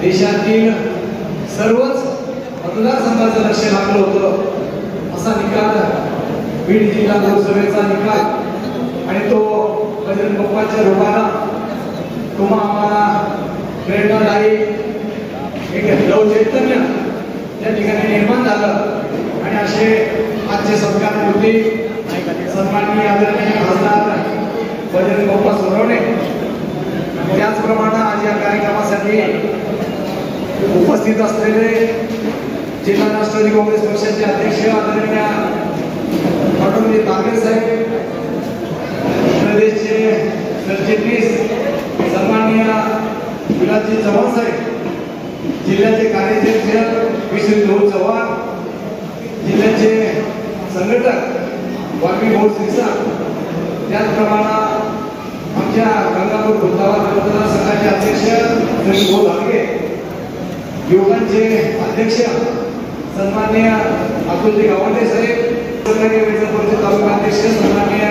देशातील सर्वच मतदारसंघाचं लक्ष लागलं होतं असा निकाल बीड जिल्हा लोकसभेचा निकाल आणि तो बजरंग बाप्पाच्या रूपानं तुम्हा आम्हाला प्रेरणादायी एक लव चैतन्य त्या ठिकाणी निर्माण झालं आणि असे आजचे सत्कार मूर्ती सन्माननीय आदरणीय खासदार बजरंग बाप्पा सोनवणे त्याचप्रमाणे आज या कार्यक्रमासाठी उपस्थित असलेले जिल्हा राष्ट्रवादी काँग्रेस पक्षाचे अध्यक्ष आदरणीय फडणवीस नागरे साहेब, प्रदेशचे सरचिटणीस सन्माननीय विलासजी चव्हाण साहेब, जिल्ह्याचे कार्याध्यक्ष विश्वजित भाऊ चव्हाण, जिल्ह्याचे संघटक वाल्मी भाऊ सिरसा, त्याचप्रमाणे आमच्या गंगापूर खुलताबाद मतदारसंघाचे अध्यक्ष रवी भाऊ धागे, युवकांचे अध्यक्ष सन्माननीय अतुलजी गावंडे साहेब, सरकारी परिषद तालुका अध्यक्ष सन्माननीय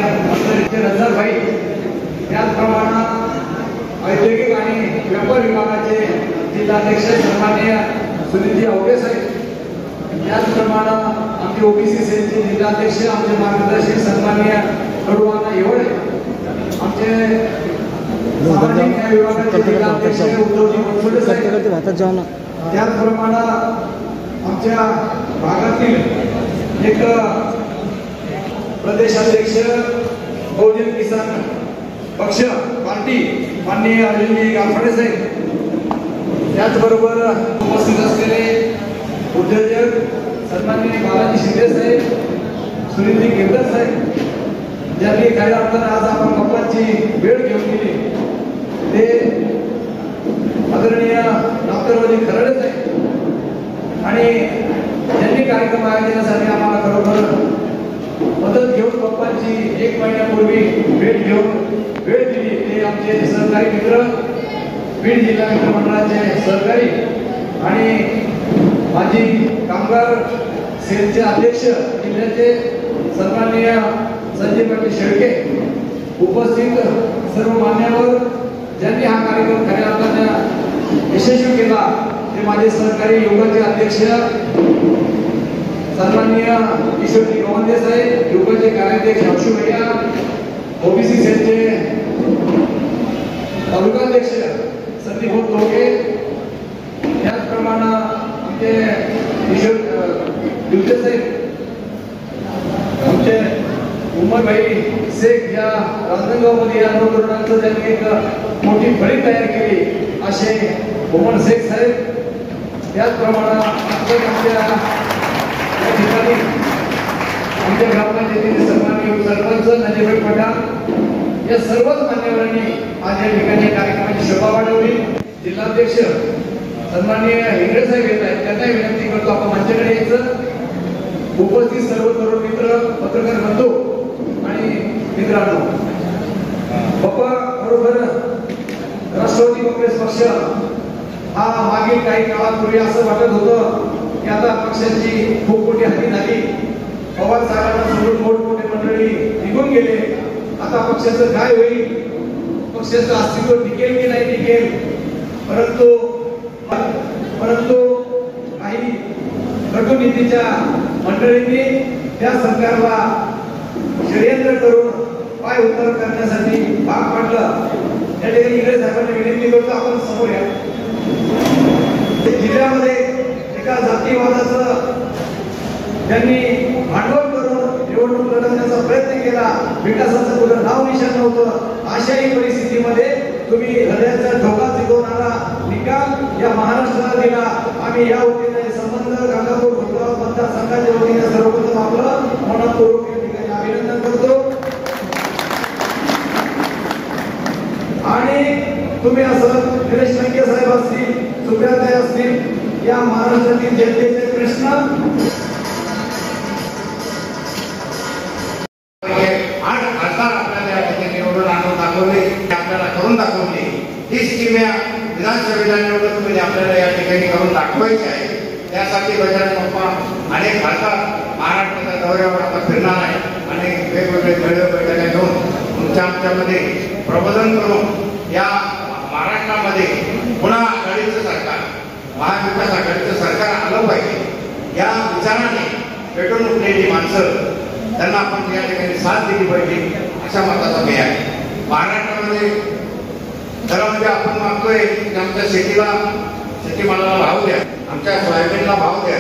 रंजनभाई, त्याचप्रमाणे औद्योगिक आणि व्यापार विभागाचे जिल्हाध्यक्ष सन्माननीय सुनीलजी आवडे साहेब, त्याचप्रमाणे आमचे ओबीसी सेलचे जिल्हाध्यक्ष आमचे मार्गदर्शक सन्माननीय कडुवाना येवळे, आमचे सामाजिक न्याय विभागाचे जिल्हाध्यक्ष उद्धवजी बनसोडे साहेब, त्याचप्रमाणे आमच्या भागातील एक प्रदेशाध्यक्ष बहुजन किसान पक्ष पार्टी माननीय अजयजी गारफाडे साहेब, त्याचबरोबर उपस्थित असलेले उद्योजक सन्माननीय बालाजी शिंदे साहेब, सुनीलजी गिरधर साहेब, ज्यांनी खऱ्या अर्थाने आज आपण बाप्पाची वेळ घेऊन गेली ते आदरणीय डॉक्टर खरडे साहेब आणि ज्यांनी कार्यक्रम आयोजनासाठी आम्हाला खरोखर मदत घेऊन बाप्पाची 1 महिन्यापूर्वी भेट घेऊन वेळ दिली ते आमचे सहकारी मित्र बीड जिल्हा मित्र मंडळाचे सहकारी आणि माजी कामगार सेलचे अध्यक्ष जिल्ह्याचे सन्माननीय संजय पाटील शेळके, उपस्थित सर्व मान्यवर ज्यांनी हा कार्यक्रम खऱ्या अर्थाने यशस्वी केला ते माझे सहकारी युवकाचे अध्यक्ष सन्माननीय ईश्वरजी गोवंदे साहेब, युवकाचे कार्याध्यक्ष हर्षू भैया, ओबीसी सेलचे तालुकाध्यक्ष संदीप तोगे, त्याचप्रमाणे आमचे ईश्वर दिवचे साहेब, आमचे उमरभाई शेख या राजनांदगावमध्ये या तरुणांचं त्यांनी एक मोठी फळी तयार केली असे उमर शेख साहेब, त्याचप्रमाणे आमच्या या ठिकाणी आमच्या ग्रामपंचायतीचे सन्माननीय सरपंच नजीभाई पठाण या सर्वच मान्यवरांनी आज या ठिकाणी कार्यक्रमाची शोभा वाढवली. जिल्हाध्यक्ष सन्माननीय हेगडे साहेब येत आहेत, त्यांना विनंती करतो आपण मंचाकडे यायचं. उपस्थित सर्व तरुण मित्र, पत्रकार बंधू आणि मित्रांनो, बाप्पा बरोबर राष्ट्रवादी काँग्रेस पक्ष हा मागील काही काळापूर्वी असं वाटत होतं की आता पक्षाची खूप मोठी हानी झाली, पवार साहेबांना सोडून मोठमोठे मंडळी निघून गेले, आता पक्षाचं काय होईल, पक्षाचं अस्तित्व टिकेल की नाही टिकेल. परंतु काही कटुनीतीच्या मंडळींनी त्या सरकारला षडयंत्र करून पाय उतार करण्यासाठी भाग पाडलं. त्या ठिकाणी इंग्रज साहेबांनी विनंती करतो आपण समोर या. जिल्ह्यामध्ये एका जातीवादाचं त्यांनी भांडवल करून निवडणूक लढवण्याचा प्रयत्न केला, विकासाचं कुठं नाव निशाण नव्हतं. अशाही परिस्थितीमध्ये तुम्ही हृदयाचा ठोका जिंकवणारा निकाल या महाराष्ट्राला दिला. आम्ही या वतीने संबंध गंगापूर खुलताबाद मतदारसंघाच्या वतीने सर्वप्रथम आपलं मनपूर्वक या ठिकाणी अभिनंदन करतो. आणि तुम्ही असं निलेश लंके साहेब असतील, सुप्रियाताई असतील, या महाराष्ट्रातील जनतेचे प्रश्न विधानसभेला निवडणुकीमध्ये आपल्याला या ठिकाणी करून दाखवायचे आहे. त्यासाठी बजरंग बाप्पा अनेक खासदार महाराष्ट्राच्या दौऱ्यावर आता फिरणार आहे आणि वेगवेगळे खेळ बैठका घेऊन आमच्यामध्ये प्रबोधन करून या महाराष्ट्रामध्ये पुन्हा आघाडीचं सरकार, महाविकास आघाडीचं सरकार आलं पाहिजे या विचाराने पेटून उठलेली माणसं त्यांना आपण या ठिकाणी साथ दिली पाहिजे अशा मताचा मी आहे. महाराष्ट्रामध्ये खरं म्हणजे आपण मागतोय की आमच्या शेतीमालाला भाव द्या, आमच्या सोयाबीनला भाव द्या,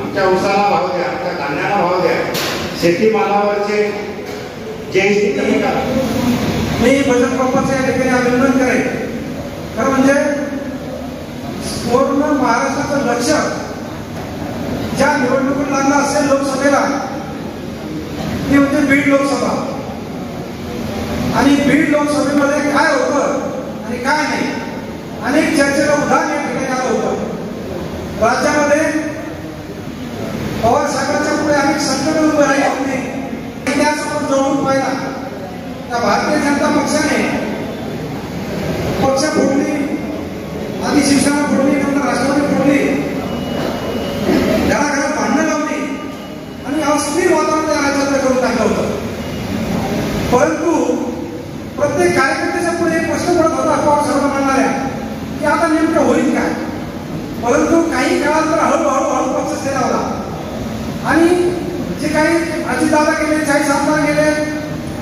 आमच्या ऊसाला भाव द्या, आमच्या धान्याला भाव द्या, शेतीमालावरचे GST कमी करा. मी बचत बाप्पाचं या ठिकाणी अभिनंदन करेन. खरं म्हणजे पूर्ण महाराष्ट्राचं लक्ष ज्या निवडणुकीत लागलं असेल लोकसभेला ती म्हणजे बीड लोकसभा. आणि बीड लोकसभेमध्ये काय होतं आणि काय नाही अनेक चर्चेला उदाहरण या ठिकाणी आलं होतं. राज्यामध्ये पवार साहेबांच्या पुढे अनेक संकट उभे राहिली होती. इतिहास आपण जवळून पाहिला. त्या भारतीय जनता पक्षाने पक्ष फोडली, आधी शिवसेना फोडली, नंतर राष्ट्रवादी फोडली, घराघरात भांडणं लावली आणि अस्थिर वातावरण त्या राज्यात करून टाकलं होतं. परंतु प्रत्येक कार्यकर्त्याच्या पुढे एक प्रश्न पडत होता पवार साहेब म्हणणाऱ्या की आता नेमकं होईल काय. परंतु काही काळात तर हळूहळू पक्ष स्थिरावला आणि जे काही अजितदादा गेले, 40 आमदार गेले,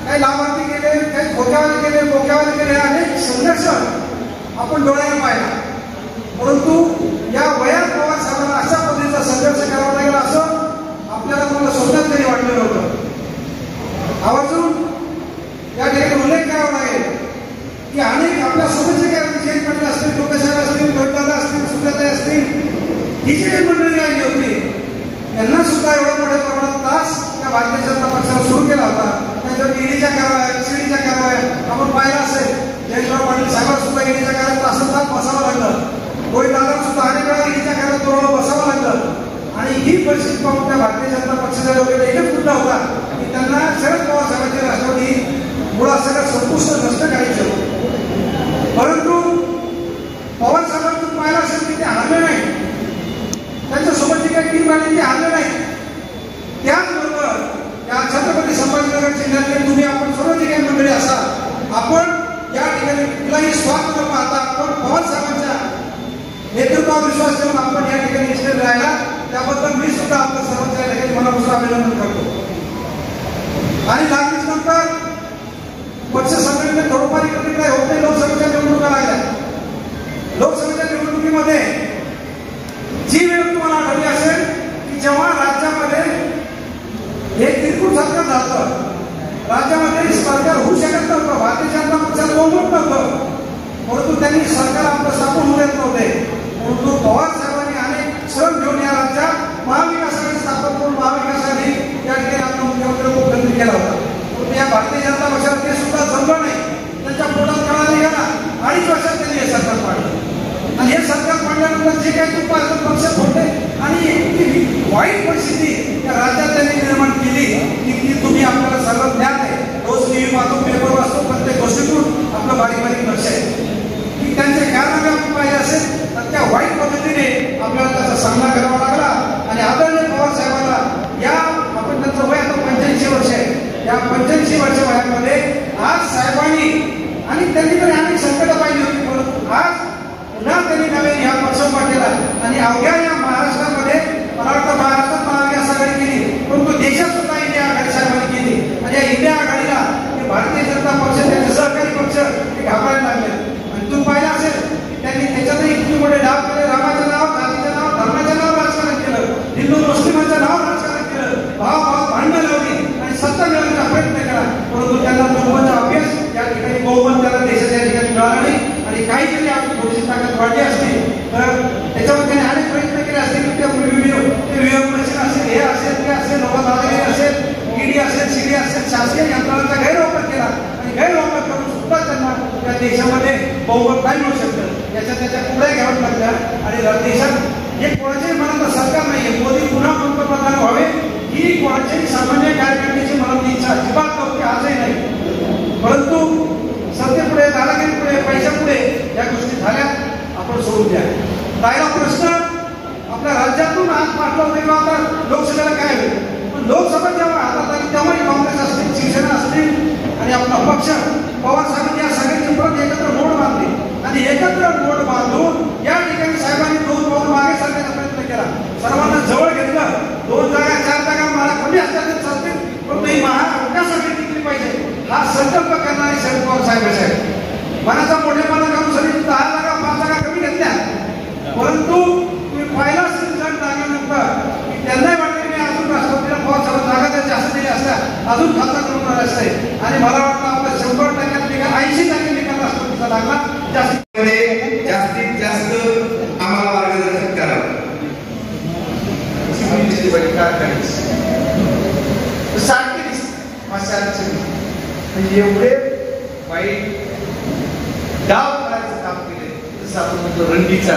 काही लाभार्थी गेले, काही खोक्यावाले गेले, बोक्यावाले गेले, अनेक संघर्ष आपण डोळ्याने पाहिला. परंतु या वयात पवार साहेबांना अशा पद्धतीचा संघर्ष करावा लागेल असं आपल्याला कोणाला स्वप्नात तरी वाटलं नव्हतं. आवर्जून या ठिकाणी उल्लेख करावा लागेल की अनेक आपल्या सोबतचे काही विजय पाटील असतील, टोकेसाहेब असतील, गटदादा असतील, सुजाताई असतील, ही जी काही मंडळी आली होती त्यांना सुद्धा एवढ्या मोठ्या प्रमाणात त्रास त्या भारतीय जनता पक्षाला सुरू केला होता. त्याच्यावर ईडीच्या कारवाया, सीडीच्या कारवाया आपण पाहिला असेल. जयंतराव पाटील साहेबांना सुद्धा ईडीच्या कारवायात तासंतास बसावं लागलं. गोविंदांना सुद्धा अनेक वेळा ईडीच्या कारवायात तोरण बसावं लागलं. आणि ही परिस्थिती पाहून त्या भारतीय जनता पक्षाच्या लोकांना एकच मुद्दा होता की त्यांना शरद पवार साहेबांची राष्ट्रवादी मुळात सगळं संपुष्ट नष्ट करायचं. परंतु पवार साहेबांना तुम्ही पाहिलं असेल की ते हारले नाही. त्यांच्यासोबत जी काही टीम आली ती हारले नाही. त्याचबरोबर या छत्रपती संभाजीनगर जिल्ह्यातले तुम्ही आपण सर्व जी काही मंडळी असाल आपण या ठिकाणी कुठलाही स्वार्थ न पाहता आपण पवार साहेबांच्या नेतृत्वावर विश्वास ठेवून आपण या ठिकाणी स्थिर राहिला त्याबद्दल मी सुद्धा आपल्या सर्वांच्या या ठिकाणी मनापासून अभिनंदन करतो. आणि लागलीच नंतर पक्ष संघटनेत थोडंफार इकडे तिकडे होत नाही. लोकसभेच्या निवडणुका लागल्या. लोकसभेच्या निवडणुकीमध्ये जी वेळ तुम्हाला आढळली असेल की जेव्हा राज्यामध्ये एक तिरकूट सरकार झालं, राज्यामध्ये सरकार होऊ शकत नव्हतं, भारतीय जनता पक्षाला बहुमत नव्हतं, परंतु त्यांनी सरकार आपलं स्थापन होऊ देत नव्हते. परंतु पवार साहेबांनी अनेक श्रम घेऊन या राज्यात महाविकासाने स्थापन करून महाविकासाने या ठिकाणी आपला मुख्यमंत्री मुख्यमंत्री केला होता. परंतु या भारतीय जनता पक्षाला ते सुद्धा जमलं नाही. त्यांच्या पोटात कळा निघाला. 2.5 वर्षात त्यांनी हे सरकार पाडलं आणि हे सरकार पाडल्यानंतर जे काही तुमचं पक्ष फोडले आणि इतकी वाईट परिस्थिती या राज्यात त्यांनी निर्माण केली की तुम्ही आपल्याला सर्व ज्ञात आहे. रोज टीव्ही पाहतो, पेपर वाचतो, प्रत्येक गोष्टीतून आपलं बारीक बारीक लक्ष आहे की त्यांचे कारनामे आपण पाहिजे असेल तर त्या वाईट पद्धतीने आपल्याला त्याचा सामना करावा लागला. आणि आदरणीय पवार साहेबांना या आपण त्यांचं वय आता 85 वर्ष आहे. या 85 वर्ष वयामध्ये आज साहेबांनी आणि त्यांनी तरी अनेक संकट पाहिली होती, परंतु आज पुन्हा त्यांनी नवीन ह्या पक्ष उभा केला आणि अवघ्या या महाराष्ट्रामध्ये मला वाटतं महाराष्ट्रात महाविकास आघाडी केली, परंतु देशात सुद्धा इंडिया आघाडी साहेबांनी केली. आणि या इंडिया आघाडीला भारतीय जनता पक्ष त्यांचे सहकारी पक्ष हे घाबरायला लागले. आणि तुम्ही पाहिलं असेल त्यांनी त्याच्यातही इतके मोठे डाव केले. रामाचं नाव, जातीचं नाव, धर्माचं नाव राजकारण केलं, हिंदू मुस्लिमांचं नाव राजकारण केलं, भाव भांडणं लावली आणि सत्ता मिळवण्याचा प्रयत्न केला. परंतु त्यांना बहुमत अभ्यास या ठिकाणी बहुमत त्याला देशाच्या ठिकाणी मिळाला नाही. आणि काही जरी आपली थोडीशी ताकद वाढली असती तर त्याच्यावर त्यांनी अनेक प्रयत्न केले असते की ते मशीन असेल, हे असेल, ते असेल, दादागिरी असेल, ईडी असेल, सीडी असेल, शासकीय यंत्रणाचा गैरवापर केला आणि गैरवापर करून सुद्धा त्यांना त्या देशामध्ये बहुमत नाही मिळू शकतं. त्याच्या पुढे घ्यावं लागलं. आणि देशात हे कोणाच्याही मनात सरकार नाहीये. मोदी पुन्हा पंतप्रधान व्हावे ही कोणाच्याही सामान्य कार्यकर्त्याची मनात इच्छा अजिबात नव्हती, आजही नाही. परंतु सत्तेपुढे, दादागिरीपुढे, पैशापुढे या गोष्टी झाल्या. आपण सोडून द्या. राहिला प्रश्न आपल्या राज्यातून आज पाठवलं किंवा आता लोकसभेला काय होईल. पण लोकसभा जेव्हा हातात आली तेव्हाही काँग्रेस असतील, शिवसेना असतील आणि आपला पक्ष पवार साहेबांनी या सगळ्यांची परत एकत्र नोट बांधली आणि एकत्र नोट बांधून या ठिकाणी केला, सर्वांना जवळ घेतलं. 2 जागा 4 जागा मला कमी असल्या तर चालतील, पण ही महाविकास आघाडी टिकली पाहिजे हा संकल्प करणारे शरद पवार साहेब. मनाचा मोठेपणा करून सगळी 10 जागा 5 जागा कमी घेतल्या, परंतु तुम्ही पाहिला असेल रिझल्ट लागल्यानंतर की त्यांनाही वाटलं की अजून राष्ट्रपतीला पवार साहेब जागा जर जास्त दिल्या असत्या अजून खासदार करून आले असते. आणि मला वाटतं आपला 100% निकाल 80% निकाल राष्ट्रपतीचा लागला. जास्तीत जास्त आम्हाला मार्गदर्शन करावं. म्हणजे एवढे वाईट डाव करायचं काम केले, जसं आपण म्हणतो रंगीचा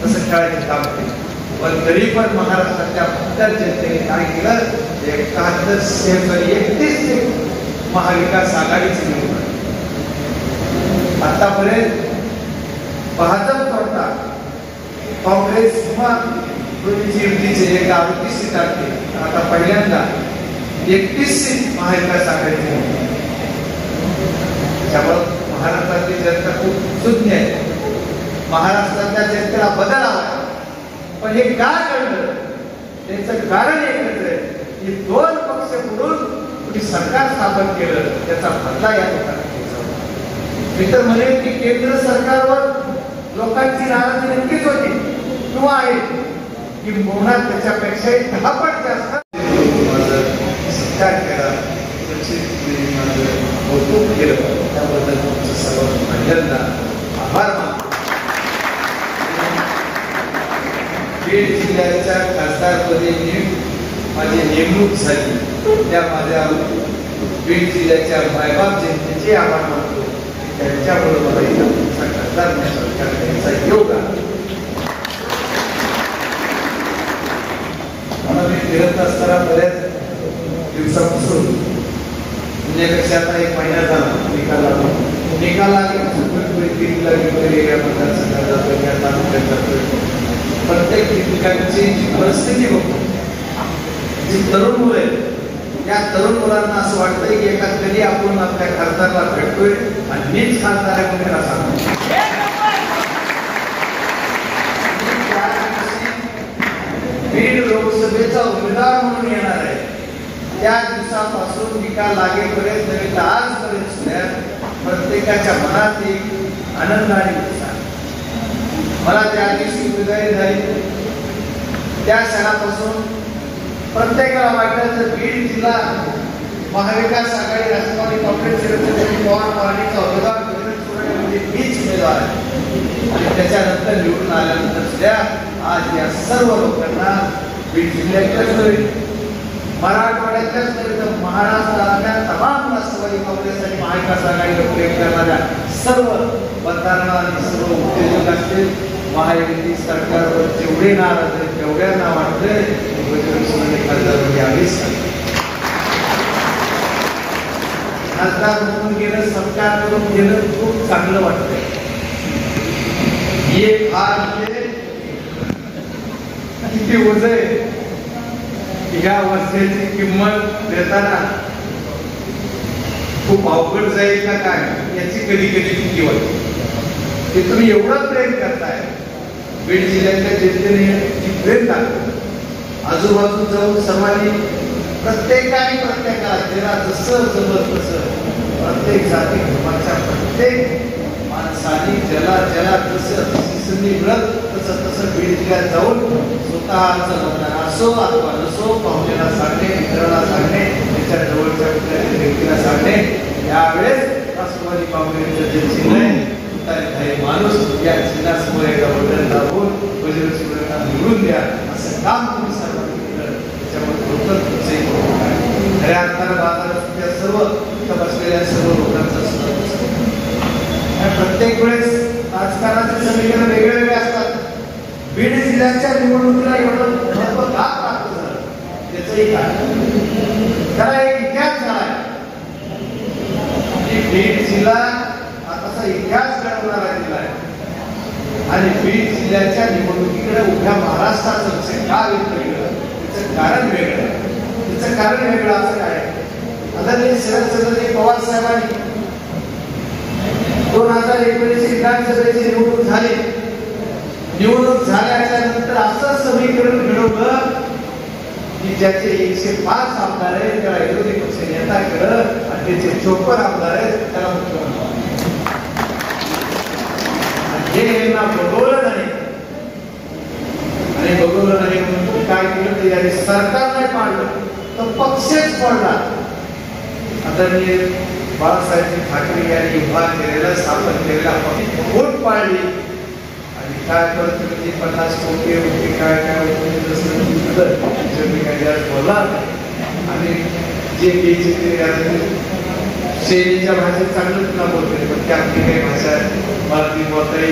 तसं खेळायचं काम केलं. पण तरी पण महाराष्ट्राच्या भक्तर जनतेने काय केलं, 31 महाविकास आघाडीचे निवडून आतापर्यंत भाजप करता काँग्रेस किंवा युतीचे 38 सीट आणते. आता पहिल्यांदा 31 सीट महाविकास आघाडीचे. त्यामुळे महाराष्ट्रातली जनता खूप सुज्ञ आहे. महाराष्ट्रातल्या जनतेला बदल हवा. पण हे काय घडलं त्याचं कारण एकच आहे की 2 पक्ष मिळून तुम्ही सरकार स्थापन केलं, त्याचा बदला या लोकांना घ्यायचा. मी तर म्हणेन की केंद्र सरकारवर लोकांची नाराजी नक्कीच होती किंवा आहे की मोहना त्याच्यापेक्षाही 10 पट जास्त सत्कार केला, माझं कौतुक केलं. त्याबद्दल तुमचं सर्व पहिल्यांदा आभार मानतो. बीड जिल्ह्याच्या खासदारपदी माझी नेमणूक झाली, त्या माझ्या बीड जिल्ह्याच्या मायबाप जनतेचे आभार मानतो. त्यांच्याबरोबर खासदार सरकार त्यांचा योग आहे. मला मी फिरत असताना बऱ्याच दिवसापासून म्हणजे आता 1 महिना झाला निकाल प्रत्येक ठिकाणची जी परिस्थिती बघतो, जी तरुण मुलं आहेत, या तरुण मुलांना असं वाटतंय की एका कधी आपण आपल्या खासदारला भेटतोय आणि मीच खासदार आहे म्हणून त्याला सांगतो. बीड लोकसभेचा उमेदवार म्हणून येणार आहे. त्या दिवसापासून निकाल लागेपर्यंत नव्हे तर आजपर्यंत सुद्धा प्रत्येकाच्या मनात एक आनंद आणि उत्साह. मला त्या दिवशी उमेदवारी झाली त्या क्षणापासून प्रत्येकाला वाटलं तर बीड जिल्हा महाविकास आघाडी राष्ट्रवादी काँग्रेसचे पवार पार्टीचा उमेदवार म्हणजे मीच उमेदवार आहे. आणि त्याच्यानंतर निवडून आल्यानंतर सुद्धा आज या सर्व लोकांना बीड जिल्ह्यातल्याच नव्हे मराठवाड्यातल्याच नव्हे तर महाराष्ट्रातल्या तमाम राष्ट्रवादी काँग्रेस आणि महाविकास आघाडीवर प्रेम करणाऱ्या सर्व मतदारांना आणि सर्व उद्योजक असतील, महायुती सरकारवर जेवढे नाराज आहेत तेवढ्यांना वाटतंय खासदार यावेळीच खासदार म्हणून गेलं, सत्कार करून गेलं, खूप चांगलं वाटतंय. हे फार म्हणजे किती ओझ आहे. ह्या वर्षाची किंमत देताना खूप अवघड जाईल का काय याची कधी कधी भीती वाटते. ते तुम्ही एवढं प्रेम करताय. बीड जिल्ह्यातल्या जनतेने प्रेम दाखवलं. आजूबाजू जाऊन सर्वांनी प्रत्येकाला ज्याला जसं जमत तसं प्रत्येक जाती धर्माच्या प्रत्येक माणसाने ज्याला जसं संधी मिळत तसं बीड जिल्ह्यात जाऊन स्वतःचं मतदान असो अथवा नसो पाहुण्याला सांगणे, मित्राला सांगणे, त्याच्या जवळच्या कुठल्या व्यक्तीला सांगणे. यावेळेस राष्ट्रवादी काँग्रेसचं जे चिन्ह आहे माणूस या चिन्हासमोर एका बटन दाबून बजरंग सोनवणेंना निवडून द्या असं काम तुम्ही सर्वांनी केलं. त्याच्यामुळे खऱ्या अर्थानं बाजारात सर्व बसलेल्या सर्व लोकांचा प्रत्येक वेळेस राजकारणाचे समीकरण वेगवेगळे असतात. बीड जिल्ह्याच्या निवडणुकीला एवढं महत्व का प्राप्त झालं त्याचंही कारण त्याला एक इतिहास झालाय. बीड जिल्हा आताचा इतिहास घडवणारा जिल्हा आहे आणि बीड जिल्ह्याच्या निवडणुकीकडे उभ्या महाराष्ट्राचं का वेगळं त्याचं कारण वेगळं त्याचं कारण वेगळं असं काय. आदरणीय शरदचंद्रजी पवार साहेबांनी 2019 विधानसभेची निवडणूक झाली. निवडणूक झाल्याच्या नंतर असं समीकरण घडवलं की ज्याचे 105 आमदार आहेत त्याला विरोधी पक्ष नेता केलं आणि त्याचे 54 आमदार आहेत त्याला मुख्यमंत्री. हे यांना बघवलं नाही आणि बघवलं नाही म्हणून काय केलं ते याने सरकार नाही पाडलं तर पक्षच पडला. आदरणीय बाळासाहेब ठाकरे यांनी उभा केलेला स्थापन केलेला पक्ष वोट पाडली आणि काय करत म्हणजे 50 कोटी होते काय काय होते जसं मी काय बोलला आणि जे सेनेच्या भाषेत चांगलं तुला बोलते पण त्यातली काही भाषा मला ती बोलता येईल.